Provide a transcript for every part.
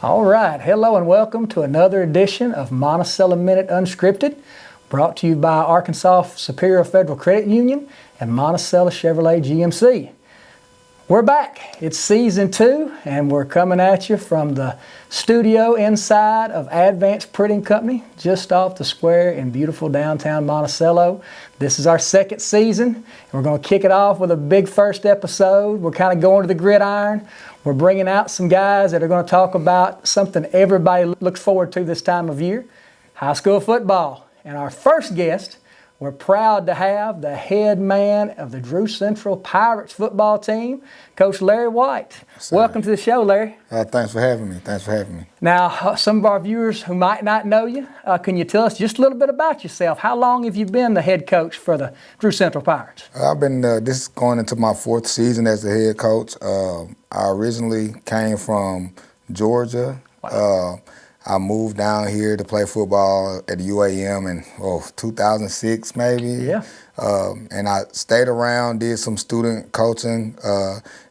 All right, hello and welcome to another edition of Monticello Minute Unscripted, brought to you by Arkansas Superior Federal Credit Union and Monticello Chevrolet GMC. We're back. It's season 2, and we're coming at you from the studio inside of Advanced Printing Company, just off the square in beautiful downtown Monticello. This is our second season, and we're going to kick it off with a big first episode. We're kind of going to the gridiron. We're bringing out some guys that are going to talk about something everybody looks forward to this time of year, high school football. And our first guest, we're proud to have the head man of the Drew Central Pirates football team, Coach Larry White. Yes, welcome to the show, Larry. Thanks for having me. Now, some of our viewers who might not know you, can you tell us just a little bit about yourself? How long have you been the head coach for the Drew Central Pirates? I've been, this is going into my 4th season as the head coach. I originally came from Georgia. Wow. I moved down here to play football at the UAM in 2006 maybe. Yeah. And I stayed around, did some student coaching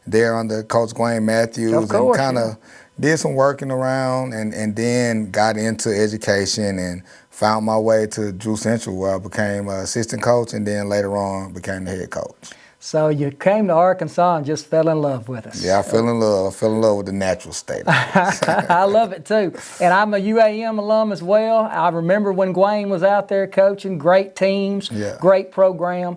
there under Coach Wayne Matthews. Of course, and kind of did some working around and then got into education and found my way to Drew Central, where I became an assistant coach and then later on became the head coach. So you came to Arkansas and just fell in love with us. Yeah, I fell in love. I fell in love with the natural state. I love it too. And I'm a UAM alum as well. I remember when Gwayne was out there coaching, great teams, great program.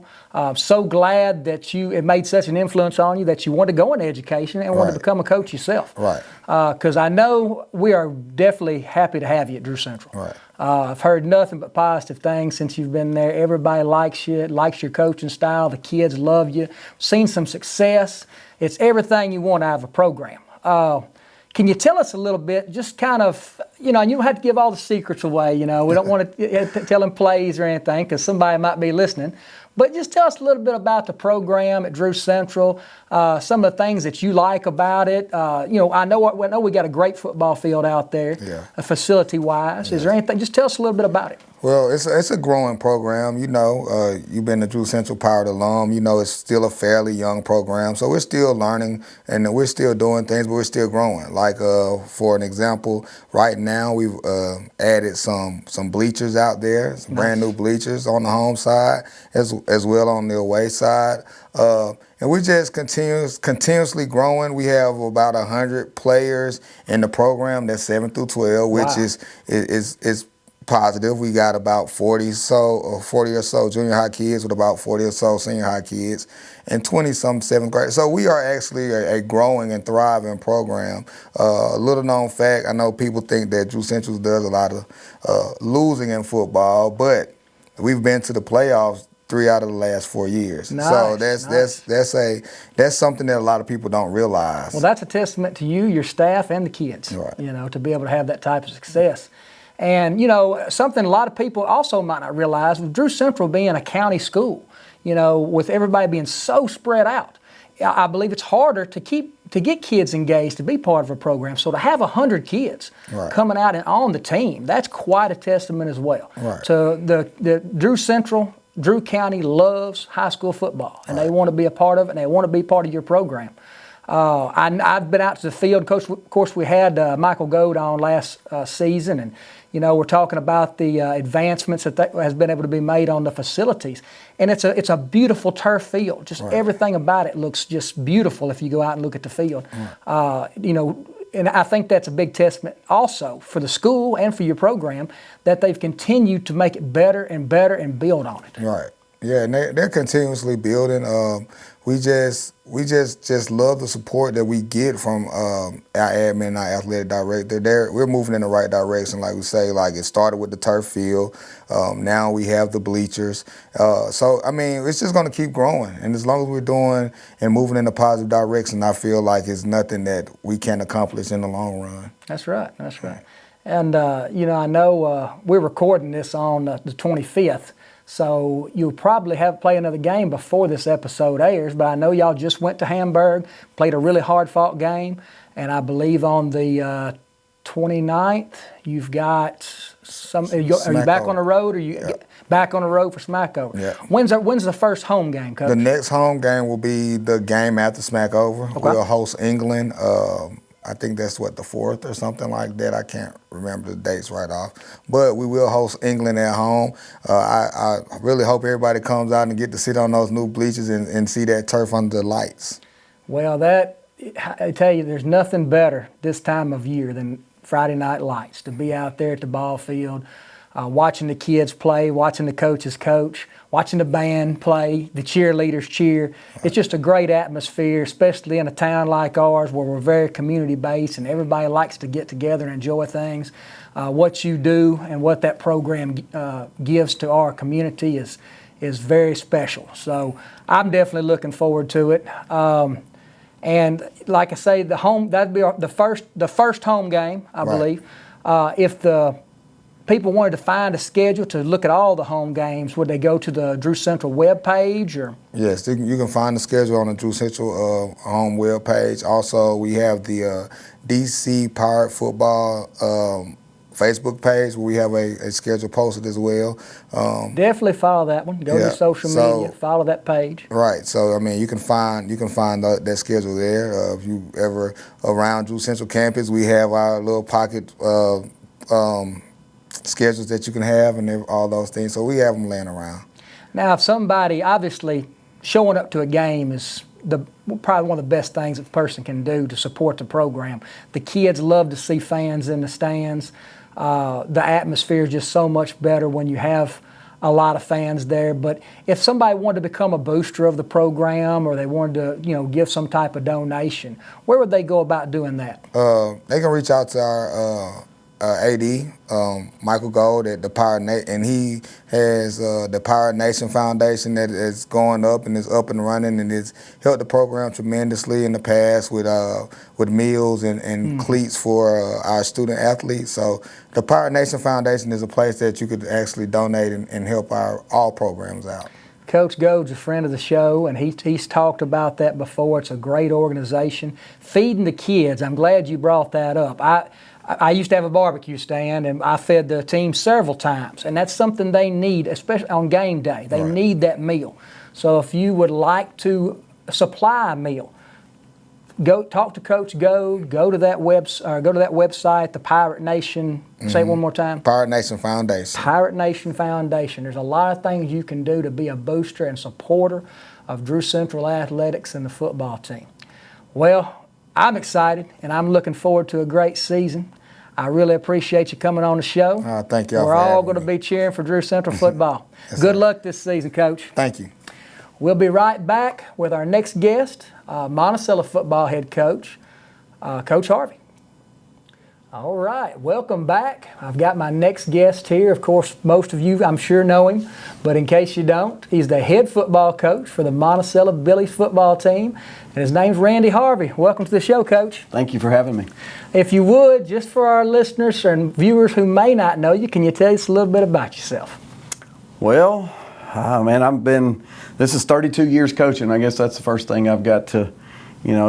So glad that it made such an influence on you that you wanted to go into education and wanted to become a coach yourself. Right. Because I know we are definitely happy to have you at Drew Central. Right. I've heard nothing but positive things since you've been there. Everybody likes you, likes your coaching style. The kids love you. Seen some success. It's everything you want out of a program. Can you tell us a little bit, just kind of, and you don't have to give all the secrets away, we don't want to tell them plays or anything because somebody might be listening. But just tell us a little bit about the program at Drew Central, some of the things that you like about it. I know we got a great football field out there, facility-wise. Is there anything? Just tell us a little bit about it. Well, it's a growing program. You've been a Drew Central Pirate alum. It's still a fairly young program, so we're still learning and we're still doing things, but we're still growing. Like for an example, right now we've added some bleachers out there, some brand new bleachers on the home side as well on the away side. And we just continuously growing. We have about 100 players in the program. That's 7 through 12, which is positive. We got about 40 or so junior high kids with about 40 or so senior high kids and 20-some 7th grade. So we are actually a growing and thriving program. A little known fact, I know people think that Drew Central does a lot of losing in football, but we've been to the playoffs 3 out of the last 4 years. Nice, so that's something that a lot of people don't realize. Well, that's a testament to you, your staff, and the kids, to be able to have that type of success. And, something a lot of people also might not realize, with Drew Central being a county school, with everybody being so spread out, I believe it's harder to get kids engaged, to be part of a program. So to have 100 kids coming out and on the team, that's quite a testament as well. Right. So the Drew Central, Drew County loves high school football, and they want to be a part of it, and they want to be part of your program. I've been out to the field. Of course, we had Michael Goad on last season, and we're talking about the advancements that has been able to be made on the facilities, and it's a beautiful turf field. Just everything about it looks just beautiful if you go out and look at the field. And I think that's a big testament also for the school and for your program that they've continued to make it better and better and build on it. Right. Yeah, and they're continuously building. We just love the support that we get from our admin and our athletic director. We're moving in the right direction, like we say. Like it started with the turf field. Now we have the bleachers. So I mean, it's just going to keep growing. And as long as we're doing and moving in a positive direction, I feel like it's nothing that we can't accomplish in the long run. That's right. And I know we're recording this on the 25th. So you'll probably play another game before this episode airs, but I know y'all just went to Hamburg, played a really hard-fought game, and I believe on the 29th you've got some. Are you back on the road, or back on the road for Smackover? Yeah. When's the first home game, Coach? The next home game will be the game after Smackover. Okay. We'll host England. I think that's the 4th or something like that. I can't remember the dates right off. But we will host England at home. I really hope everybody comes out and get to sit on those new bleachers and see that turf under the lights. Well, I tell you, there's nothing better this time of year than Friday night lights, to be out there at the ball field, watching the kids play, watching the coaches coach, watching the band play, the cheerleaders cheer. It's just a great atmosphere, especially in a town like ours where we're very community-based and everybody likes to get together and enjoy things. What you do and what that program gives to our community is very special. So I'm definitely looking forward to it. And like I say, that'd be the first home game, I believe. If the people wanted to find a schedule to look at all the home games, would they go to the Drew Central web page? Or? Yes, you can find the schedule on the Drew Central home web page. Also, we have the DC Pirate Football Facebook page where we have a schedule posted as well. Definitely follow that one. Go to social media, follow that page. Right. So I mean, you can find that schedule there. If you ever around Drew Central campus, we have our little pocket schedules that you can have and all those things. So we have them laying around. Now, if somebody, obviously, showing up to a game is probably one of the best things a person can do to support the program. The kids love to see fans in the stands. The atmosphere is just so much better when you have a lot of fans there. But if somebody wanted to become a booster of the program or they wanted to, give some type of donation, where would they go about doing that? They can reach out to our AD, Michael Gold at the Pirate Nation, and he has the Pirate Nation Foundation that is going up and is up and running and has helped the program tremendously in the past with meals and cleats for our student athletes. So the Pirate Nation Foundation is a place that you could actually donate and help all programs out. Coach Gold's a friend of the show, and he's talked about that before. It's a great organization. Feeding the kids, I'm glad you brought that up. I used to have a barbecue stand, and I fed the team several times, and that's something they need, especially on game day. They need that meal. So if you would like to supply a meal, go talk to Coach Gold. Go to that website, the Pirate Nation. Say it one more time. Pirate Nation Foundation. Pirate Nation Foundation. There's a lot of things you can do to be a booster and supporter of Drew Central Athletics and the football team. Well, I'm excited, and I'm looking forward to a great season. I really appreciate you coming on the show. Thank you all. We're all going to be cheering for Drew Central football. Yes, Good sir. luck this season, Coach. Thank you. We'll be right back with our next guest, Monticello football head coach, Coach Harvey. All right, welcome back. I've got my next guest here. Of course, most of you, I'm sure, know him, but in case you don't, he's the head football coach for the Monticello Billies football team, and his name's Randy Harvey. Welcome to the show, Coach. Thank you for having me. If you would, just for our listeners and viewers who may not know you, can you tell us a little bit about yourself? Well, man, this is 32 years coaching. I guess that's the first thing I've got to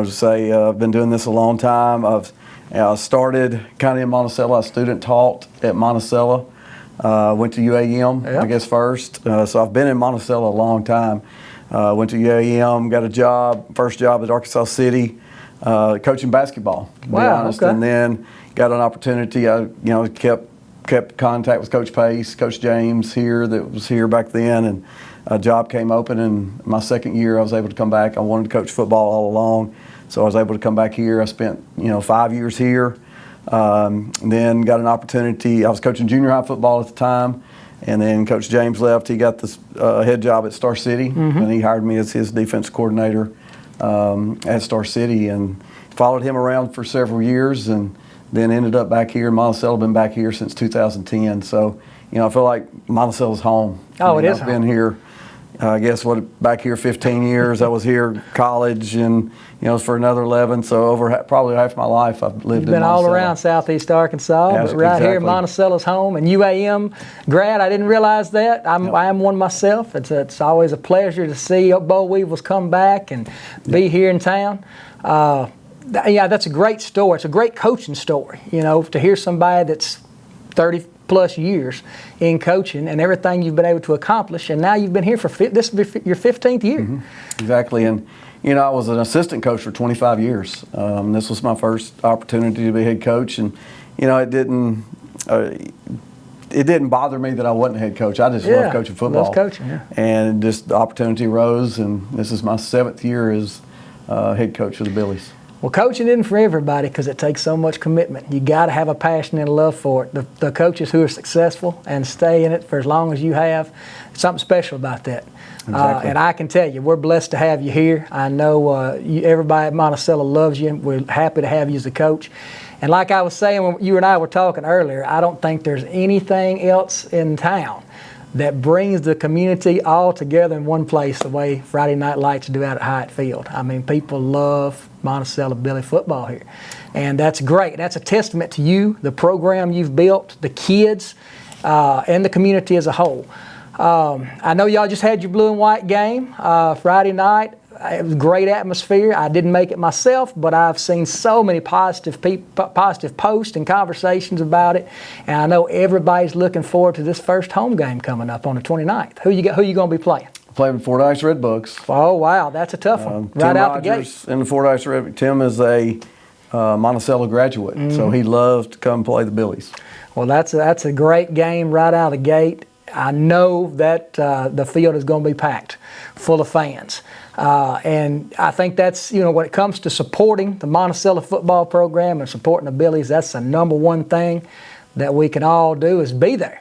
say. I've been doing this a long time. I started kind of in Monticello. I student taught at Monticello. Went to UAM, I guess, first. So I've been in Monticello a long time. Went to UAM, got a job, first job at Arkansas City, coaching basketball, to be honest. Okay. And then got an opportunity. I kept contact with Coach Pace, Coach James here that was here back then, and a job came open. And my second year, I was able to come back. I wanted to coach football all along. So I was able to come back here. I spent, 5 years here. Then got an opportunity. I was coaching junior high football at the time. And then Coach James left. He got this head job at Star City. And he hired me as his defense coordinator at Star City. And followed him around for several years. And then ended up back here. Monticello, been back here since 2010. So, I feel like Monticello's home. Oh, it is I've been here. I guess back here 15 years. I was here college and, for another 11. So over probably half my life I've lived in Monticello. You've been all around Southeast Arkansas, but right here Monticello's home. And UAM grad, I didn't realize that. I am one myself. It's always a pleasure to see Bo Weevils come back and be here in town. That's a great story. It's a great coaching story, to hear somebody that's 30 plus years in coaching and everything you've been able to accomplish, and now you've been here for this will be your 15th year. Exactly, and I was an assistant coach for 25 years. This was my first opportunity to be head coach, and it didn't bother me that I wasn't a head coach. I just love coaching football. Love coaching, yeah. And just the opportunity rose, and this is my 7th year as head coach of the Billies. Well, coaching isn't for everybody because it takes so much commitment. You got to have a passion and a love for it. The coaches who are successful and stay in it for as long as you have, something special about that. Exactly. And I can tell you, we're blessed to have you here. I know everybody at Monticello loves you. We're happy to have you as a coach. And like I was saying when you and I were talking earlier, I don't think there's anything else in town that brings the community all together in one place the way Friday Night Lights do out at Hyatt Field. I mean, people love Monticello Billy football here. And that's great. That's a testament to you, the program you've built, the kids, and the community as a whole. I know y'all just had your blue and white game Friday night. It was a great atmosphere. I didn't make it myself, but I've seen so many positive posts and conversations about it. And I know everybody's looking forward to this first home game coming up on the 29th. Who you going to be playing? Playing Fordyce Redbugs. Oh, wow. That's a tough one. Right out the gate. In the Fordyce Red. Tim is a Monticello graduate, so he loves to come play the Billies. Well, that's a great game right out of the gate. I know that the field is going to be packed, full of fans. And I think that's, when it comes to supporting the Monticello football program and supporting the Billies, that's the number one thing that we can all do is be there.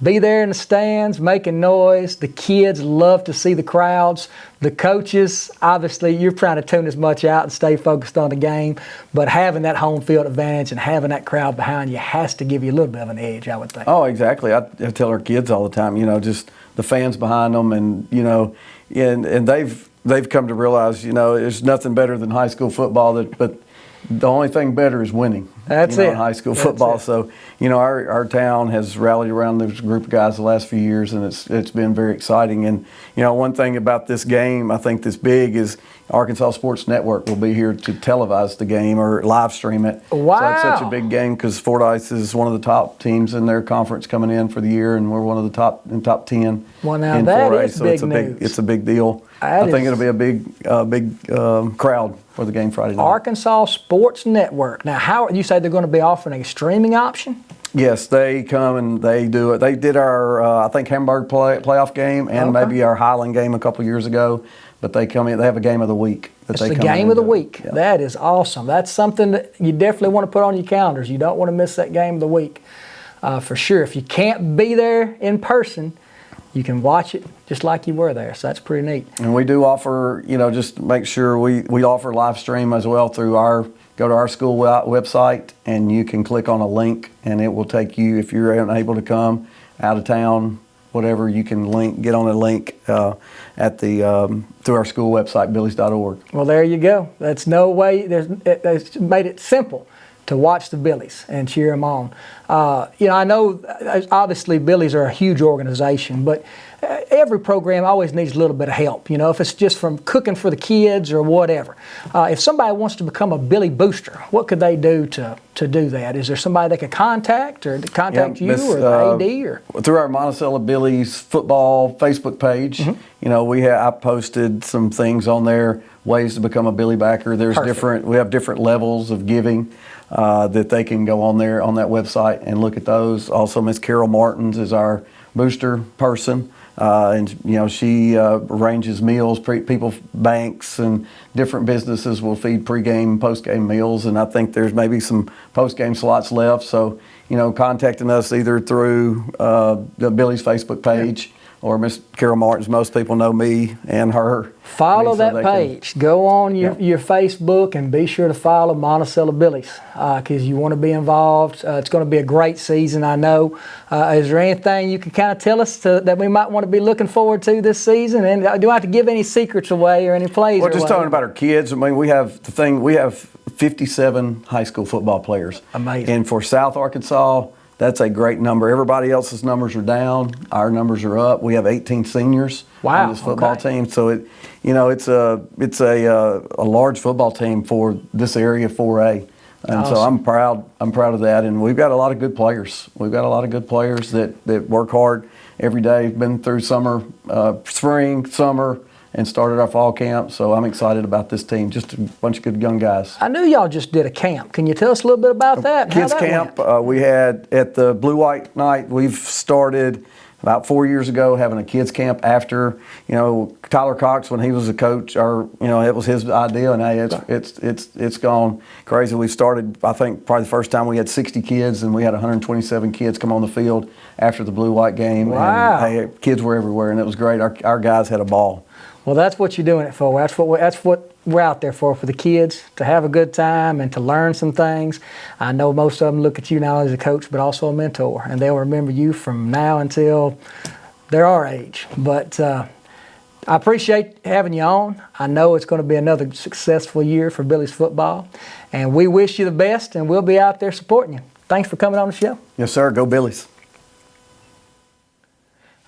Be there in the stands, making noise. The kids love to see the crowds. The coaches, obviously, you're trying to tune as much out and stay focused on the game, but having that home field advantage and having that crowd behind you has to give you a little bit of an edge, I would think. Oh, exactly. I tell our kids all the time, just the fans behind them, and and they've come to realize, there's nothing better than high school football, but the only thing better is winning. That's it. In high school football. So, our town has rallied around this group of guys the last few years, and it's been very exciting. And, one thing about this game I think that's big is Arkansas Sports Network will be here to televise the game or live stream it. Wow. So it's such a big game because Fordyce is one of the top teams in their conference coming in for the year, and we're one of the top 10 well, now in that 4A. is So big news. It's a big deal. I think it'll be a big crowd for the game Friday night. Arkansas Sports Network. Now, how you say they're going to be offering a streaming option? Yes, they come and they do it. They did our, I think, Hamburg playoff game and maybe our Highland game a couple years ago. But they come in. They have a game of the week. It's the game of the week. Yeah. That is awesome. That's something that you definitely want to put on your calendars. You don't want to miss that game of the week for sure. If you can't be there in person, you can watch it just like you were there. So that's pretty neat. And we do offer, just make sure we offer live stream as well through go to our school website, and you can click on a link, and it will take you, if you're unable to come out of town, whatever, you can get on a link at through our school website, billies.org. Well, there you go. That's no way. It's made it simple to watch the Billies and cheer them on. I know obviously Billies are a huge organization, but every program always needs a little bit of help. If it's just from cooking for the kids or whatever. If somebody wants to become a Billy booster, what could they do to do that? Is there somebody they could contact or contact you or the AD or through our Monticello Billies football Facebook page? Mm-hmm. I posted some things on there, ways to become a Billy backer. There's we have different levels of giving. That they can go on there on that website and look at those. Also, Miss Carol Martins is our booster person, and she arranges meals. People, banks, and different businesses will feed pregame, postgame meals, and I think there's maybe some postgame slots left. So, contacting us either through the Billy's Facebook page. Or Miss Carol Martins. Most people know me and her. Follow that page. Go on your Facebook and be sure to follow Monticello Billies because you want to be involved. It's going to be a great season, I know. Is there anything you can kind of tell us that we might want to be looking forward to this season? And do I have to give any secrets away or any plays? Well, just talking about our kids. I mean, we have 57 high school football players. Amazing. And for South Arkansas, that's a great number. Everybody else's numbers are down. Our numbers are up. We have 18 seniors on this football team. So it's a large football team for this area 4A. And awesome. So I'm proud of that. And we've got a lot of good players. We've got a lot of good players that work hard every day. Been through summer, spring, summer, and started our fall camp. So I'm excited about this team. Just a bunch of good young guys. I knew y'all just did a camp. Can you tell us a little bit about that? And Kids how that camp, went? we had at the Blue White night. We've started about 4 years ago having a kids camp after, Tyler Cox, when he was a coach, it was his idea, and hey, it's gone crazy. We started, I think, probably the first time we had 60 kids, and we had 127 kids come on the field after the Blue White game. Wow. And hey, kids were everywhere, and it was great. Our guys had a ball. Well, that's what you're doing it for. That's what we're out there for the kids, to have a good time and to learn some things. I know most of them look at you now as a coach, but also a mentor, and they'll remember you from now until they're our age. But I appreciate having you on. I know it's going to be another successful year for Billy's football, and we wish you the best, and we'll be out there supporting you. Thanks for coming on the show. Yes, sir. Go Billies.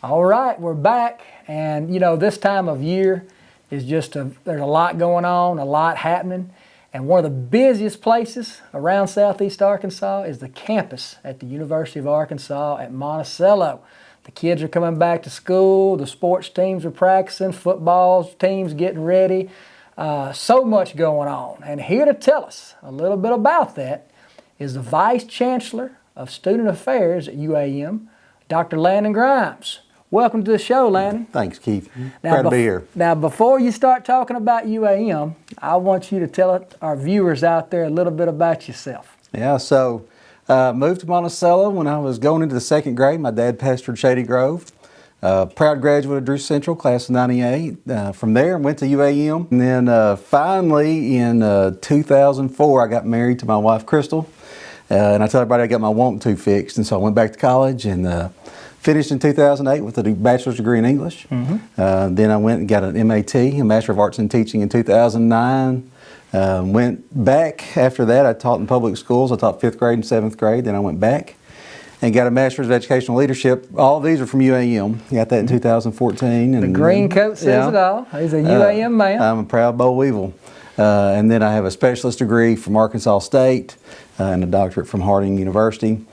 All right, we're back, and this time of year is there's a lot going on, a lot happening, and one of the busiest places around Southeast Arkansas is the campus at the University of Arkansas at Monticello. The kids are coming back to school, the sports teams are practicing, football teams getting ready, so much going on. And here to tell us a little bit about that is the Vice Chancellor of Student Affairs at UAM, Dr. Landon Grimes. Welcome to the show, Landon. Thanks, Keith. Glad to be here. Now, before you start talking about UAM, I want you to tell our viewers out there a little bit about yourself. Yeah, so moved to Monticello when I was going into the second grade. My dad pastored Shady Grove. Proud graduate of Drew Central, class of '98. From there, went to UAM. And then finally, in 2004, I got married to my wife, Crystal. And I tell everybody I got my want to fixed. And so I went back to college and finished in 2008 with a bachelor's degree in English. Mm-hmm. Then I went and got an MAT, a Master of Arts in Teaching, in 2009. Went back after that. I taught in public schools. I taught 5th grade and 7th grade. Then I went back and got a Master's of Educational Leadership. All of these are from UAM. Got that in 2014. And, the green coat says it all. He's a UAM man. I'm a proud boll weevil. And then I have a specialist degree from Arkansas State and a doctorate from Harding University.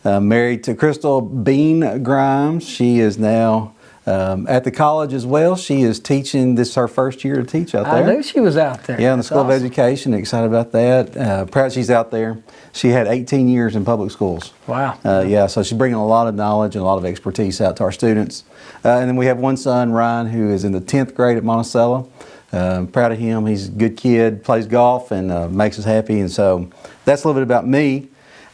Married to Crystal Bean Grimes. She is now at the college as well. She is teaching. This is her first year to teach out there. I knew she was out there. Yeah, in the School of Education. Excited about that. Proud she's out there. She had 18 years in public schools. Wow. Yeah, so she's bringing a lot of knowledge and a lot of expertise out to our students. And then we have one son, Ryan, who is in the 10th grade at Monticello. Proud of him. He's a good kid, plays golf, and makes us happy. And so that's a little bit about me.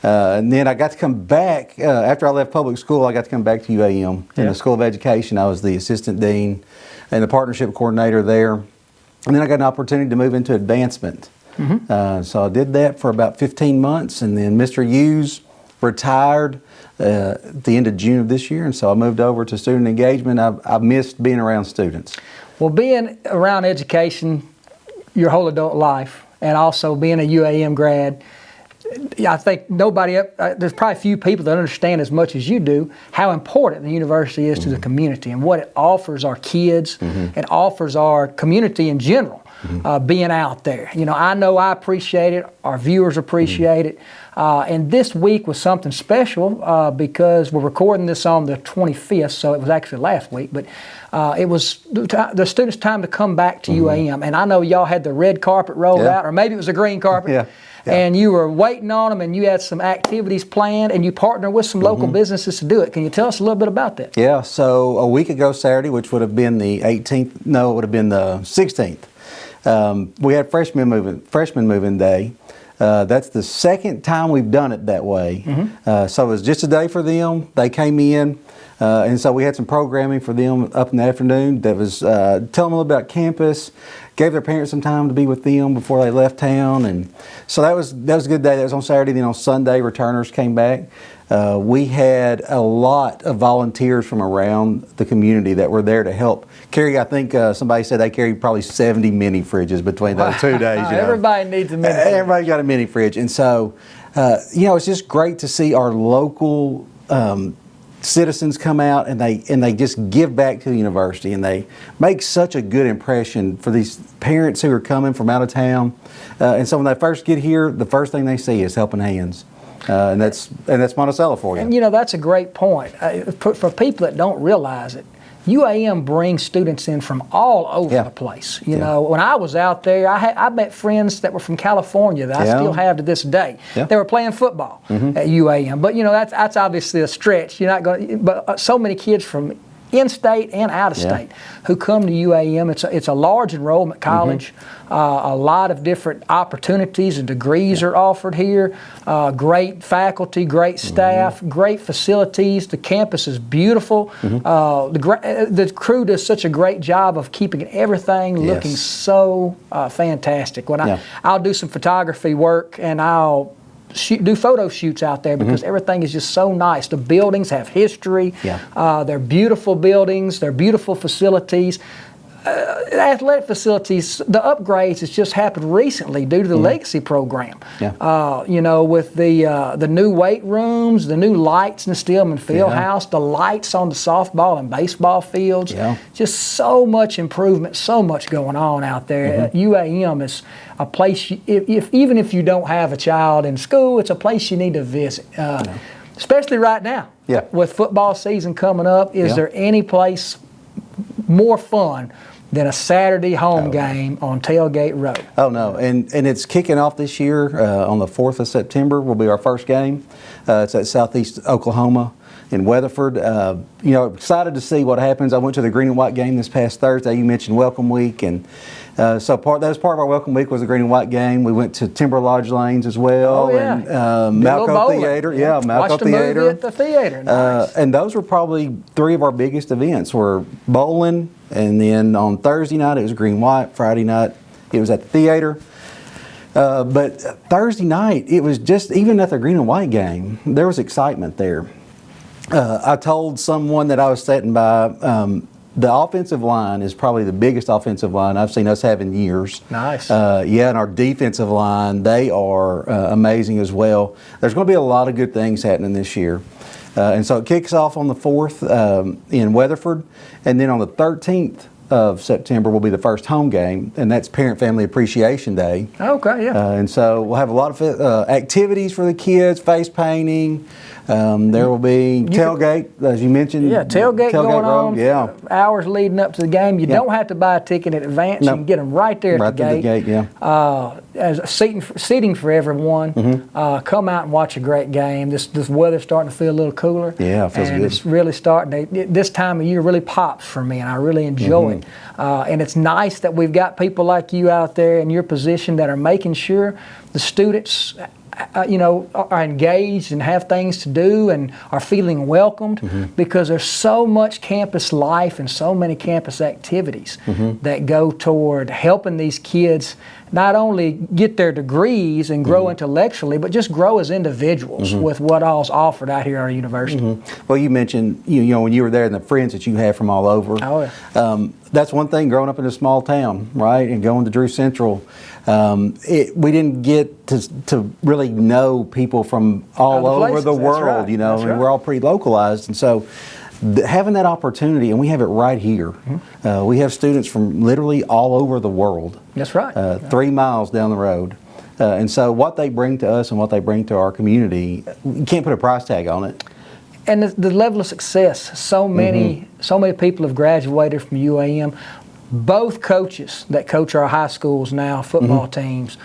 And then I got to come back, after I left public school, I got to come back to UAM. In the School of Education, I was the assistant dean and the partnership coordinator there. And then I got an opportunity to move into advancement. Mm-hmm. So I did that for about 15 months, and then Mr. Hughes retired at the end of June of this year, and so I moved over to student engagement. I've missed being around students. Well, being around education your whole adult life, and also being a UAM grad, I think there's probably few people that understand as much as you do how important the university is to the community and what it offers our kids and offers our community in general, being out there. I know I appreciate it, our viewers appreciate it, and this week was something special because we're recording this on the 25th, so it was actually last week, but it was the students' time to come back to UAM, and I know y'all had the red carpet rolled out, or maybe it was a green carpet. Yeah. And you were waiting on them, and you had some activities planned, and you partnered with some local businesses to do it. Can you tell us a little bit about that? Yeah, so a week ago Saturday, which would have been the 18th, no, it would have been the 16th, we had freshman move-in day. That's the second time we've done it that way. So it was just a day for them. They came in, and so we had some programming for them up in the afternoon that was telling them a little about campus, gave their parents some time to be with them before they left town, and so that was a good day. That was on Saturday. Then on Sunday, returners came back. We had a lot of volunteers from around the community that were there to help carry. I think somebody said they carried probably 70 mini fridges between those 2 days. Everybody needs a mini fridge. Everybody got a mini fridge, and so it's just great to see our local citizens come out and they just give back to the university, and they make such a good impression for these parents who are coming from out of town. And so when they first get here, the first thing they see is helping hands. And that's Monticello for you. And that's a great point. For people that don't realize it, UAM brings students in from all over the place. You know, when I was out there, I met friends that were from California that I still have to this day. They were playing football at UAM, but you know that's obviously a stretch. You're not going, but so many kids from in-state and out-of-state who come to UAM. It's a large enrollment college. A lot of different opportunities and degrees are offered here. Great faculty, great staff, great facilities. The campus is beautiful. The crew does such a great job of keeping everything looking so fantastic. When I'll do some photography work and I'll do photo shoots out there because everything is just so nice. The buildings have history. They're beautiful buildings. They're beautiful facilities. The athletic facilities, the upgrades has just happened recently due to the legacy program. You know, with the new weight rooms, the new lights in the Stillman Fieldhouse, the lights on the softball and baseball fields. Just so much improvement, so much going on out there. UAM is a place, even if you don't have a child in school, it's a place you need to visit. Especially right now. With football season coming up, is there any place more fun than a Saturday home game on Tailgate Road? Oh no, and it's kicking off this year on the 4th of September will be our first game. It's at Southeast Oklahoma in Weatherford. You know, excited to see what happens. I went to the Green and White game this past Thursday. You mentioned Welcome Week, and so that was part of our Welcome Week was the Green and White game. We went to Timber Lodge Lanes as well, and Malco Theater. Malco Theater. Movie at the theater. Nice. And those were probably 3 of our biggest events. Were bowling, and then on Thursday night it was Green and White. Friday night it was at the theater. But Thursday night it was just, even at the Green and White game, there was excitement there. I told someone that I was sitting by, the offensive line is probably the biggest offensive line I've seen us have in years. Nice. And our defensive line, they are amazing as well. There's going to be a lot of good things happening this year. And so it kicks off on the 4th in Weatherford, and then on the 13th of September will be the first home game, and that's Parent Family Appreciation Day. Okay, and so we'll have a lot of activities for the kids, face painting. There will be tailgate, as you mentioned. Tailgate going on. Hours leading up to the game. You don't have to buy a ticket in advance. You can get them right there at the gate. As seating for everyone. Come out and watch a great game. This weather's starting to feel a little cooler. It feels good. It's really starting to, this time of year really pops for me, and I really enjoy it. And it's nice that we've got people like you out there in your position that are making sure the students you know, are engaged and have things to do and are feeling welcomed, because there's so much campus life and so many campus activities that go toward helping these kids not only get their degrees and grow intellectually, but just grow as individuals with what all's offered out here at our university. Well, you mentioned, you know, when you were there and the friends that you have from all over. That's one thing growing up in a small town, right, and going to Drew Central. We didn't get to really know people from all over the world, you know, and we're all pretty localized. And so having that opportunity, and we have it right here. We have students from literally all over the world. That's right. 3 miles down the road. And so what they bring to us and what they bring to our community, you can't put a price tag on it. And the level of success, so many people have graduated from UAM. Both coaches that coach our high schools now, football teams,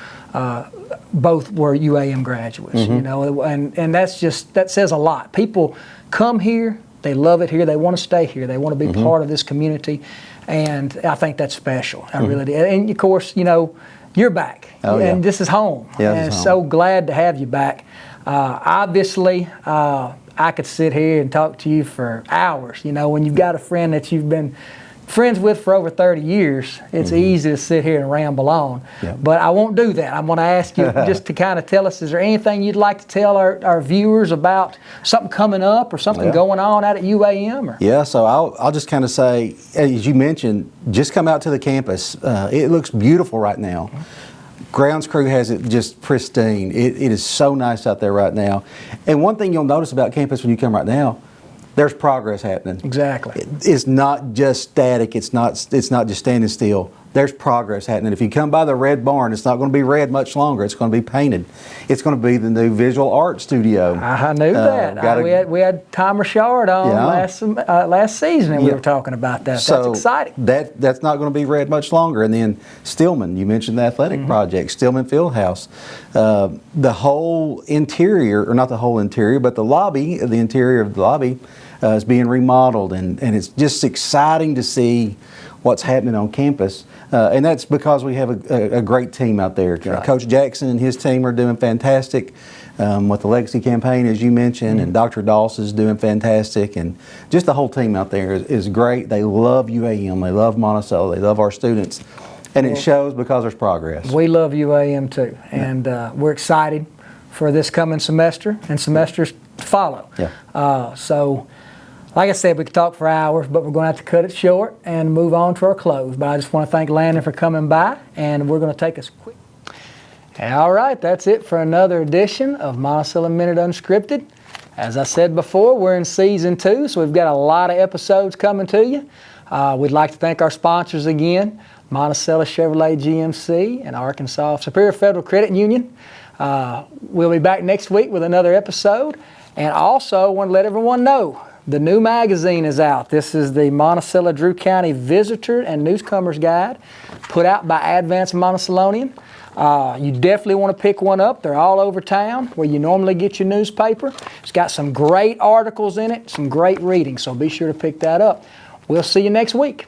both were UAM graduates. You know, and that says a lot. People come here, they love it here, they want to stay here, they want to be part of this community, and I think that's special. I really do. And of course, you know, you're back, and this is home, and so glad to have you back. Obviously, I could sit here and talk to you for hours. You know, when you've got a friend that you've been friends with for over 30 years, it's easy to sit here and ramble on. But I won't do that. I'm going to ask you just to kind of tell us, is there anything you'd like to tell our viewers about something coming up or something going on out at UAM? Or? So I'll just kind of say, as you mentioned, just come out to the campus. It looks beautiful right now. Grounds crew has it just pristine. It is so nice out there right now. And one thing you'll notice about campus when you come right now, there's progress happening. Exactly. It's not just static. It's not just standing still. there's progress happening. If you come by the red barn, it's not going to be red much longer. It's going to be painted. It's going to be the new visual art studio. I knew that. We had Tom Richard on last season, and we were talking about that. So that's exciting. That's not going to be red much longer. And then Stillman, you mentioned the athletic project, Stillman Fieldhouse. The whole interior, or not the whole interior, but the interior of the lobby is being remodeled, and it's just exciting to see what's happening on campus. And that's because we have a great team out there. Right. Coach Jackson and his team are doing fantastic with the Legacy campaign, as you mentioned, and Dr. Doss is doing fantastic. And just the whole team out there is great. They love UAM. They love Monticello. They love our students. And it shows because there's progress. We love UAM too. And we're excited for this coming semester and semesters to follow. Yeah. So, like I said, we could talk for hours, but we're going to have to cut it short and move on to our close. But I just want to thank Landon for coming by, and we're going to take us quick. All right, that's it for another edition of Monticello Minute Unscripted. As I said before, we're in season 2, so we've got a lot of episodes coming to you. We'd like to thank our sponsors again, Monticello Chevrolet GMC and Arkansas Superior Federal Credit Union. We'll be back next week with another episode. And also want to let everyone know, the new magazine is out. This is the Monticello-Drew County Visitor and Newcomers Guide, put out by Advance Monticellonian. You definitely want to pick one up. They're all over town where you normally get your newspaper. It's got some great articles in it, some great reading, so be sure to pick that up. We'll see you next week.